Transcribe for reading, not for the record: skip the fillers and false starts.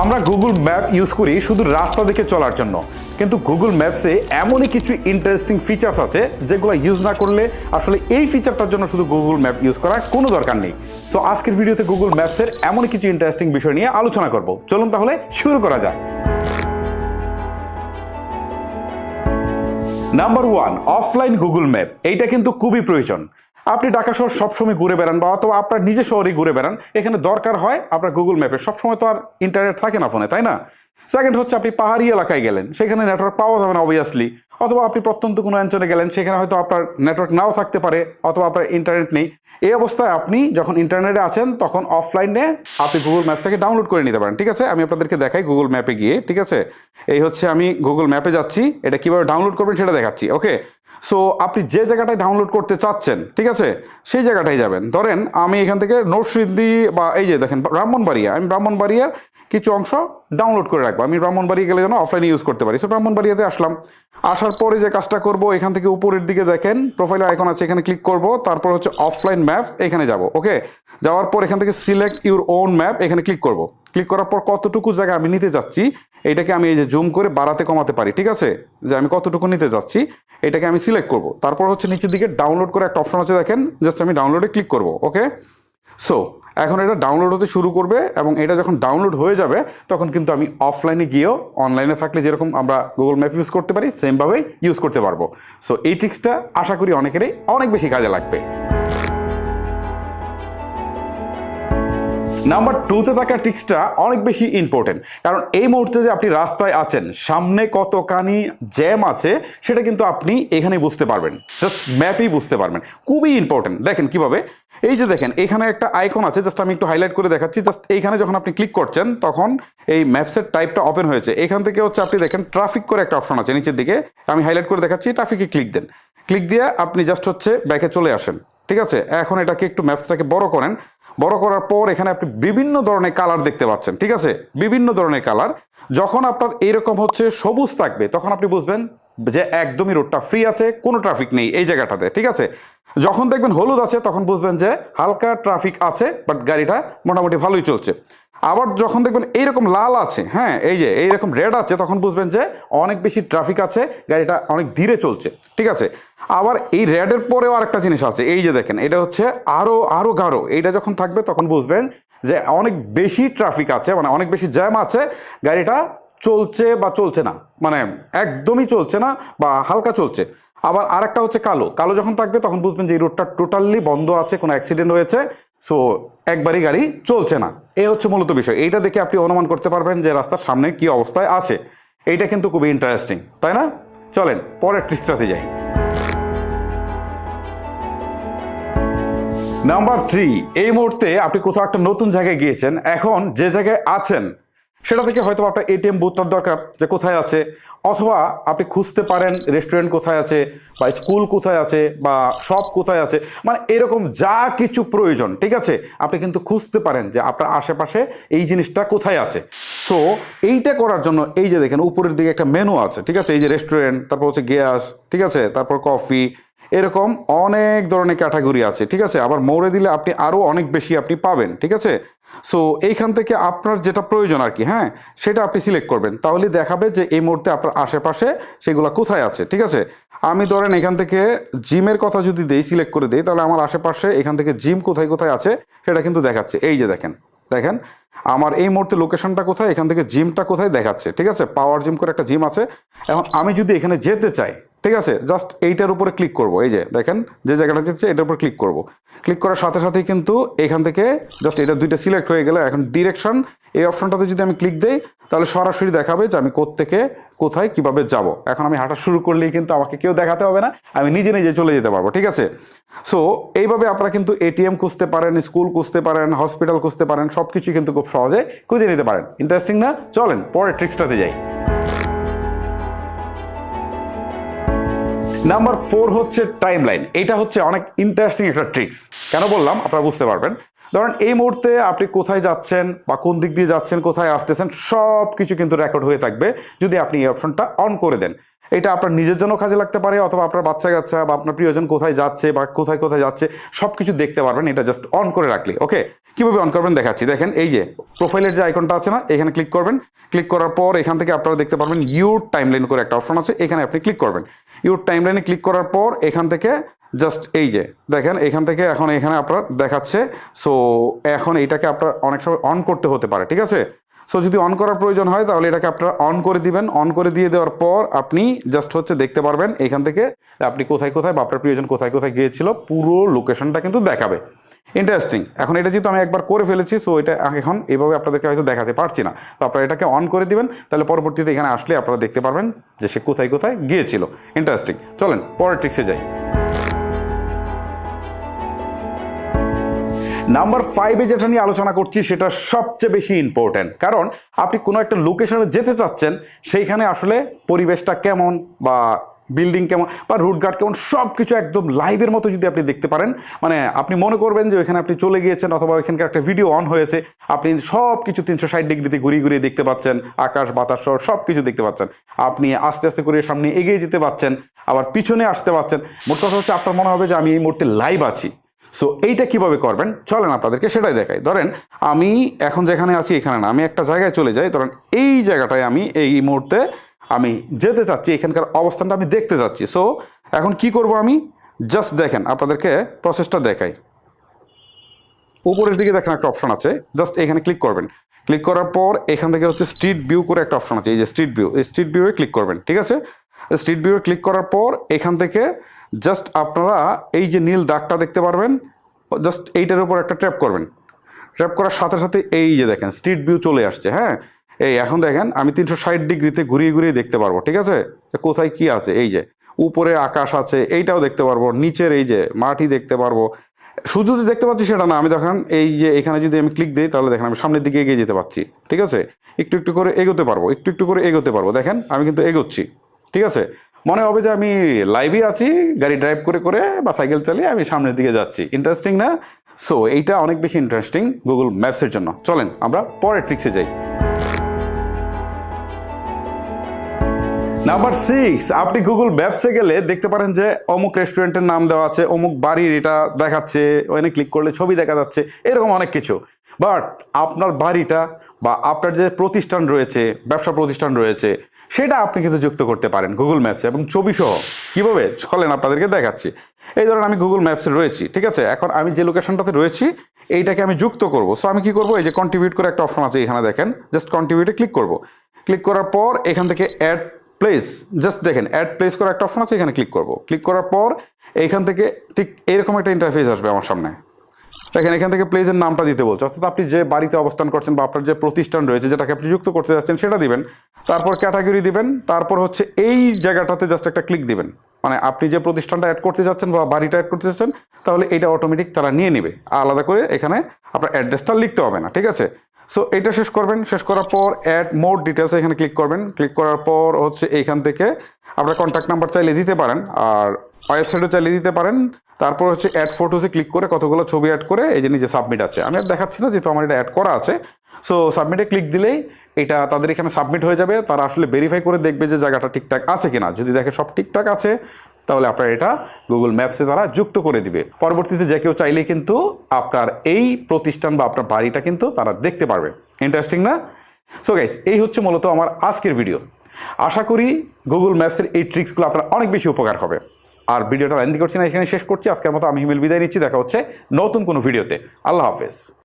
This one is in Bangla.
আমরা গুগল ম্যাপ ইউজ করি শুধু রাস্তা দেখে চলার জন্য, কিন্তু গুগল ম্যাপসে এমনই কিছু ইন্টারেস্টিং ফিচার্স আছে যেগুলো ইউজ না করলে আসলে এই ফিচারটার জন্য শুধু গুগল ম্যাপ ইউজ করার কোনো দরকার নেই। সো আজকের ভিডিওতে গুগল ম্যাপসের এমনই কিছু ইন্টারেস্টিং বিষয় নিয়ে আলোচনা করব। চলুন তাহলে শুরু করা যাক। Number 1, offline Google map. এইটা কিন্তু খুবই প্রয়োজন। আপনি ঢাকা শহর সবসময় ঘুরে বেড়ান বা অথবা আপনার নিজের শহরে ঘুরে বেড়ান, এখানে দরকার হয় আপনার গুগল ম্যাপে। সবসময় তো আর ইন্টারনেট থাকে না ফোনে, তাই না? সেকেন্ড হচ্ছে আপনি পাহাড়ি এলাকায় গেলেন, সেখানে নেটওয়ার্ক পাওয়া যাবে না অবভিয়াসলি, অথবা আপনি প্রত্যন্ত কোনো অঞ্চলে গেলেন, সেখানে হয়তো আপনার নেটওয়ার্ক নাও থাকতে পারে অথবা আপনার ইন্টারনেট নেই। এই অবস্থায় আপনি যখন ইন্টারনেটে আছেন তখন অফলাইনে আপনি গুগল ম্যাপসটাকে ডাউনলোড করে নিতে পারেন। ঠিক আছে, আমি আপনাদেরকে দেখাই গুগল ম্যাপে গিয়ে। ঠিক আছে, এই হচ্ছে আমি গুগল ম্যাপে যাচ্ছি, এটা কিভাবে ডাউনলোড করবেন সেটা দেখাচ্ছি। ওকে, সো আপনি যে জায়গাটায় ডাউনলোড করতে চাচ্ছেন, ঠিক আছে, সেই জায়গাটায় যাবেন। ধরেন আমি এখান থেকে নরসিংদী বা এই যে দেখেন ব্রাহ্মণবাড়িয়া, আমি ব্রাহ্মণবাড়িয়ার কিছু অংশ ডাউনলোড করে রাখবো। আমি ব্রাহ্মণবাড়িয়া গেলে যেন অফলাইনে ইউজ করতে পারি। সো ব্রাহ্মণবাড়িয়াতে আসলাম, আসার পরে যে কাজটা করব, এখান থেকে উপরের দিকে দেখেন প্রোফাইল আইকন আছে, এখানে ক্লিক করব, তারপর হচ্ছে অফলাইন ম্যাপস, এখানে যাব। ওকে, যাওয়ার পর এখান থেকে সিলেক্ট ইউর ওন ম্যাপ, এখানে ক্লিক করব। ক্লিক করার পর কতটুকু জায়গা আমি নিতে যাচ্ছি এটাকে আমি এই যে জুম করে বাড়াতে কমাতে পারি। ঠিক আছে, যে আমি কতটুকু নিতে যাচ্ছি এটাকে আমি সিলেক্ট করব। তারপর হচ্ছে নিচের দিকে ডাউনলোড করে একটা অপশন আছে দেখেন, জাস্ট আমি ডাউনলোডে ক্লিক করব। ওকে, সো এখন এটা ডাউনলোড হতে শুরু করবে এবং এটা যখন ডাউনলোড হয়ে যাবে তখন কিন্তু আমি অফলাইনে গিয়েও অনলাইনে থাকলে যেরকম আমরা গুগল ম্যাপ ইউজ করতে পারি সেমভাবেই ইউজ করতে পারবো। সো এই ট্রিক্সটা আশা করি অনেকেরই অনেক বেশি কাজে লাগবে। নাম্বার 2তে থাকা ট্রিক্সটা অনেক বেশি ইম্পর্টেন্ট, কারণ এই মুহূর্তে যে আপনি রাস্তায় আছেন, সামনে কতখানি জ্যাম আছে সেটা কিন্তু আপনি এখানে বুঝতে পারবেন, জাস্ট ম্যাপেই বুঝতে পারবেন। খুবই ইম্পর্টেন্ট। দেখেন কিভাবে, এই যে দেখেন এখানে একটা আইকন আছে, জাস্ট আমি একটু হাইলাইট করে দেখাচ্ছি। জাস্ট এইখানে যখন আপনি ক্লিক করছেন তখন এই ম্যাপসের টাইপটা ওপেন হয়েছে। এখান থেকে হচ্ছে আপনি দেখেন ট্রাফিক করে একটা অপশন আছে নিচের দিকে, আমি হাইলাইট করে দেখাচ্ছি, ট্রাফিকে ক্লিক দেন। ক্লিক দিয়ে আপনি জাস্ট হচ্ছে ব্যাকে চলে আসেন। ঠিক আছে, এখন এটাকে একটু ম্যাপসটাকে বড় করেন। বড় করার পর এখানে আপনি বিভিন্ন ধরনের কালার দেখতে পাচ্ছেন। ঠিক আছে, বিভিন্ন ধরনের কালার। যখন আপনার এইরকম হচ্ছে সবুজ থাকবে তখন আপনি বুঝবেন যে একদমই রোডটা ফ্রি আছে, কোনো ট্রাফিক নেই এই জায়গাটাতে। ঠিক আছে, যখন দেখবেন হলুদ আছে তখন বুঝবেন যে হালকা ট্রাফিক আছে, বাট গাড়িটা মোটামুটি ভালোই চলছে। আবার যখন দেখবেন এইরকম লাল আছে, হ্যাঁ এই যে এইরকম রেড আছে, তখন বুঝবেন যে অনেক বেশি ট্রাফিক আছে, গাড়িটা অনেক ধীরে চলছে। ঠিক আছে, আবার এই রেডের পরেও আরেকটা জিনিস আছে, এই যে দেখেন এটা হচ্ছে আরো গাঢ়, এইটা যখন থাকবে তখন বুঝবেন যে অনেক বেশি ট্রাফিক আছে, মানে অনেক বেশি জ্যাম আছে, গাড়িটা চলছে বা চলছে না, মানে একদমই চলছে না বা হালকা চলছে। আবার আরেকটা হচ্ছে কালো, কালো যখন থাকবে তখন বুঝবেন যে এই রোডটা টোটালি বন্ধ আছে, কোনো অ্যাক্সিডেন্ট হয়েছে, সো একবারই গাড়ি চলছে না। এই হচ্ছে মূলত বিষয়। এইটা দেখে আপনি অনুমান করতে পারবেন যে রাস্তার সামনে কি অবস্থায় আছে। এইটা কিন্তু খুবই ইন্টারেস্টিং, তাই না? চলেন পরের ট্রিক্সটাতে যাই। নাম্বার 3, এই মুহূর্তে আপনি কোথাও একটা নতুন জায়গায় গিয়েছেন, এখন যে জায়গায় আছেন সেটা থেকে হয়তো আপনার এটিএম বুথটার দরকার যে কোথায় আছে, অথবা আপনি খুঁজতে পারেন রেস্টুরেন্ট কোথায় আছে বা স্কুল কোথায় আছে বা শপ কোথায় আছে, মানে এরকম যা কিছু প্রয়োজন, ঠিক আছে, আপনি কিন্তু খুঁজতে পারেন যে আপনার আশেপাশে এই জিনিসটা কোথায় আছে। সো এইটা করার জন্য এই যে দেখেন উপরের দিকে একটা মেনু আছে, ঠিক আছে, এই যে রেস্টুরেন্ট, তারপর হচ্ছে গ্যাস, ঠিক আছে, তারপর কফি, এরকম অনেক ধরনের ক্যাটাগরি আছে। ঠিক আছে, আবার মোড়ে দিলে আপনি আরও অনেক বেশি আপনি পাবেন। ঠিক আছে, সো এইখান থেকে আপনার যেটা প্রয়োজন আর কি, হ্যাঁ, সেটা আপনি সিলেক্ট করবেন, তাহলে দেখাবে যে এই মুহূর্তে আপনার আশেপাশে সেগুলো কোথায় আছে। ঠিক আছে, আমি ধরেন এখান থেকে জিমের কথা যদি দেই, সিলেক্ট করে দিই, তাহলে আমার আশেপাশে এখান থেকে জিম কোথায় কোথায় আছে সেটা কিন্তু দেখাচ্ছে। এই যে দেখেন দেখেন আমার এই মুহূর্তে লোকেশনটা কোথায়, এখান থেকে জিমটা কোথায় দেখাচ্ছে। ঠিক আছে, পাওয়ার জিম করে একটা জিম আছে। এখন আমি যদি এখানে যেতে চাই, ঠিক আছে, জাস্ট এইটার উপরে ক্লিক করব, এই যে দেখেন যে জায়গাটা যেতে এটার উপর ক্লিক করব। ক্লিক করার সাথে সাথেই কিন্তু এখান থেকে জাস্ট এটা দুইটা সিলেক্ট হয়ে গেলে এখন ডিরেকশন এই অপশনটাতে যদি আমি ক্লিক দেই তাহলে সরাসরি দেখাবে যে আমি কোত্থেকে কোথায় কিভাবে যাব। এখন আমি হাঁটা শুরু করলেই কিন্তু আমাকে কেউ দেখাতে হবে না, আমি নিজে নিজে চলে যেতে পারবো। ঠিক আছে, সো এইভাবে আপনারা কিন্তু এটিএম খুঁজতে পারেন, স্কুল খুঁজতে পারেন, হসপিটাল খুঁজতে পারেন, সব কিছু কিন্তু খুব সহজে খুঁজে নিতে পারেন। ইন্টারেস্টিং না? চলেন পরের ট্রিক্সটাতে যাই। নাম্বার 4 হচ্ছে টাইম লাইন। এটা হচ্ছে অনেক ইন্টারেস্টিং একটা ট্রিক্স। কেন বললাম আপনারা বুঝতে পারবেন। ধরেন এই মুহূর্তে আপনি কোথায় যাচ্ছেন বা কোন দিক দিয়ে যাচ্ছেন, কোথায় আসতেছেন, সব কিছু কিন্তু রেকর্ড হয়ে থাকবে যদি আপনি এই অপশনটা অন করে দেন। এটা আপনার নিজের জন্য কাজে লাগতে পারে, অথবা আপনার বাচ্চা কাচ্চা বা আপনার প্রিয়জন কোথায় যাচ্ছে বা কোথায় কোথায় যাচ্ছে সব কিছু দেখতে পারবেন এটা জাস্ট অন করে রাখলে। ওকে, কীভাবে অন করবেন দেখাচ্ছি। দেখেন এই যে প্রোফাইলের যে আইকনটা আছে না, এখানে ক্লিক করবেন। ক্লিক করার পর এখান থেকে আপনারা দেখতে পারবেন ইউর টাইমলাইন করে একটা অপশন আছে, এখানে আপনি ক্লিক করবেন। ইউর টাইমলাইনে ক্লিক করার পর এখান থেকে জাস্ট এই যে দেখেন এখান থেকে এখন এখানে আপনার দেখাচ্ছে। সো এখন এইটাকে আপনার অনেক সময় অন করতে হতে পারে, ঠিক আছে। সো যদি অন করার প্রয়োজন হয় তাহলে এটাকে আপনারা অন করে দিবেন। অন করে দিয়ে দেওয়ার পর আপনি জাস্ট হচ্ছে দেখতে পারবেন এখান থেকে আপনি কোথায় কোথায় বা আপনার প্রিয়জন কোথায় কোথায় গিয়েছিল পুরো লোকেশনটা কিন্তু দেখাবে। ইন্টারেস্টিং। এখন এটা যেহেতু আমি একবার করে ফেলেছি, সো এটা এখন এভাবে আপনাদেরকে হয়তো দেখাতে পারছি না, তো আপনারা এটাকে অন করে দিবেন, তাহলে পরবর্তীতে এখানে আসলে আপনারা দেখতে পারবেন যে সে কোথায় কোথায় গিয়েছিল। ইন্টারেস্টিং। চলেন পরের ট্রিক্সে যাই। নাম্বার 5-এ যেটা নিয়ে আলোচনা করছি সেটা সবচেয়ে বেশি ইম্পর্ট্যান্ট, কারণ আপনি কোনো একটা লোকেশনে যেতে চাচ্ছেন, সেইখানে আসলে পরিবেশটা কেমন বা বিল্ডিং কেমন বা রুটঘাট কেমন সব কিছু একদম লাইভের মতো যদি আপনি দেখতে পারেন, মানে আপনি মনে করবেন যে ওইখানে আপনি চলে গিয়েছেন, অথবা ওইখানকার একটা ভিডিও অন হয়েছে, আপনি সব কিছু 360 ডিগ্রিতে ঘুরিয়ে ঘুরিয়ে দেখতে পাচ্ছেন, আকাশ বাতাস সব কিছু দেখতে পাচ্ছেন, আপনি আস্তে আস্তে করে সামনে এগিয়ে যেতে পাচ্ছেন, আবার পিছনে আসতে পাচ্ছেন। মোট কথা হচ্ছে আপনার মনে হবে যে আমি এই মুহূর্তে লাইভ আছি। সো এইটা কিভাবে করবেন চলেন আপনাদেরকে সেটাই দেখাই। ধরেন আমি এখন যেখানে আছি এখানে না, আমি একটা জায়গায় চলে যাই। ধরেন এই জায়গাটায় আমি এই মুহূর্তে আমি যেতে চাচ্ছি, এখানকার অবস্থানটা আমি দেখতে চাচ্ছি। সো এখন কি করব আমি, জাস্ট দেখেন আপনাদেরকে প্রসেসটা দেখাই। উপরের দিকে দেখেন একটা অপশন আছে, জাস্ট এখানে ক্লিক করবেন। ক্লিক করার পর এখান থেকে হচ্ছে স্ট্রিট ভিউ করে একটা অপশন আছে, এই যে স্ট্রিট ভিউ, এই স্ট্রিট ভিউয়ে ক্লিক করবেন, ঠিক আছে। স্ট্রিট ভিউয়ে ক্লিক করার পর এখান থেকে জাস্ট আপনারা এই যে নীল দাগটা দেখতে পারবেন, জাস্ট এইটার উপর একটা ট্যাপ করবেন। ট্যাপ করার সাথে সাথে এই যে দেখেন স্ট্রিট ভিউ চলে আসছে। হ্যাঁ, এই এখন দেখেন আমি 360 ডিগ্রিতে ঘুরিয়ে ঘুরিয়ে দেখতে পারবো, ঠিক আছে, যে কোথায় কি আছে। এই যে উপরে আকাশ আছে এইটাও দেখতে পারবো, নিচের এই যে মাটি দেখতে পারবো। শুধু যদি দেখতে পাচ্ছি সেটা না, আমি দেখেন এই যে এখানে যদি আমি ক্লিক দিই তাহলে দেখেন আমি সামনের দিকে এগিয়ে যেতে পারছি, ঠিক আছে। একটু একটু করে এগোতে পারবো, একটু একটু করে এগোতে পারবো। দেখেন আমি কিন্তু এগোচ্ছি, ঠিক আছে। মনে হবে যে আমি লাইভে আছি, গাড়ি ড্রাইভ করে করে বা সাইকেল চালিয়ে আমি সামনের দিকে যাচ্ছি। ইন্টারেস্টিং না? সো এইটা অনেক বেশি ইন্টারেস্টিং গুগল ম্যাপসের জন্য। চলেন আমরা পরের ট্রিক্সে যাই। নাম্বার 6, আপনি গুগল ম্যাপসে গেলে দেখতে পারেন যে অমুক রেস্টুরেন্টের নাম দেওয়া আছে, অমুক বাড়ির এটা দেখাচ্ছে, ওখানে ক্লিক করলে ছবি দেখা যাচ্ছে, এরকম অনেক কিছু। বাট আপনার বাড়িটা বা আপনার যে প্রতিষ্ঠান রয়েছে, ব্যবসা প্রতিষ্ঠান রয়েছে, সেটা আপনি কিন্তু যুক্ত করতে পারেন গুগল ম্যাপসে এবং ছবি সহ। কীভাবে চলেন আপনাদেরকে দেখাচ্ছি। এই ধরেন আমি গুগল ম্যাপসে রয়েছি, ঠিক আছে। এখন আমি যে লোকেশনটাতে রয়েছি এইটাকে আমি যুক্ত করব। সো আমি কি করব, এই যে কন্ট্রিবিউট করে একটা অপশন আছে এখানে দেখেন, জাস্ট কন্ট্রিবিউটে ক্লিক করব। ক্লিক করার পর এখান থেকে অ্যাড প্লেস, জাস্ট দেখেন অ্যাড প্লেস করা একটা অপশন আছে, এখানে ক্লিক করব। ক্লিক করার পর এইখান থেকে ঠিক এরকম একটা ইন্টারফেস আসবে আমার সামনে। দেখেন এখান থেকে প্লেসের নামটা দিতে বলছে, অর্থাৎ আপনি যে বাড়িতে অবস্থান করছেন বা আপনার যে প্রতিষ্ঠান রয়েছে যেটাকে আপনি যুক্ত করতে যাচ্ছেন সেটা দিবেন। তারপর ক্যাটাগরি দিবেন, তারপর হচ্ছে এই জায়গাটাতে জাস্ট একটা ক্লিক দিবেন। মানে আপনি যে প্রতিষ্ঠানটা অ্যাড করতে যাচ্ছেন বা বাড়িটা অ্যাড করতে যাচ্ছেন, তাহলে এটা অটোমেটিক তারা নিয়ে নেবে, আলাদা করে এখানে আপনার অ্যাড্রেসটা লিখতে হবে না, ঠিক আছে। সো এটা শেষ করবেন। শেষ করার পর অ্যাড মোর ডিটেলস এখানে ক্লিক করবেন। ক্লিক করার পর হচ্ছে এইখান থেকে আপনার কন্ট্যাক্ট নাম্বার চাইলে দিতে পারেন, আর ওয়েবসাইটও চালিয়ে দিতে পারেন। তারপর হচ্ছে অ্যাড ফটোসে ক্লিক করে কতগুলো ছবি অ্যাড করে এই যে নিচে সাবমিট আছে, আমি আর দেখাচ্ছি না যেহেতু আমার এটা অ্যাড করা আছে। সো সাবমিটে ক্লিক দিলেই এটা তাদের এখানে সাবমিট হয়ে যাবে। তারা আসলে ভেরিফাই করে দেখবে যে জায়গাটা ঠিকঠাক আছে কিনা। যদি দেখে সব ঠিকঠাক আছে তাহলে আপনার এটা গুগল ম্যাপসে তারা যুক্ত করে দিবে। পরবর্তীতে যে কেউ চাইলেই কিন্তু আপনার এই প্রতিষ্ঠান বা আপনার বাড়িটা কিন্তু তারা দেখতে পারবে। ইন্টারেস্টিং না? সো গাইস, এই হচ্ছে মূলত আমার আজকের ভিডিও। আশা করি গুগল ম্যাপসের এই ট্রিক্সগুলো আপনার অনেক বেশি উপকার হবে। আর ভিডিওটা লেন্দি করছি না, এখানে শেষ করছি। আজকের মতো আমি হিমেল বিদায় নিচ্ছি। দেখা হচ্ছে নতুন কোনো ভিডিওতে। আল্লাহ হাফেজ।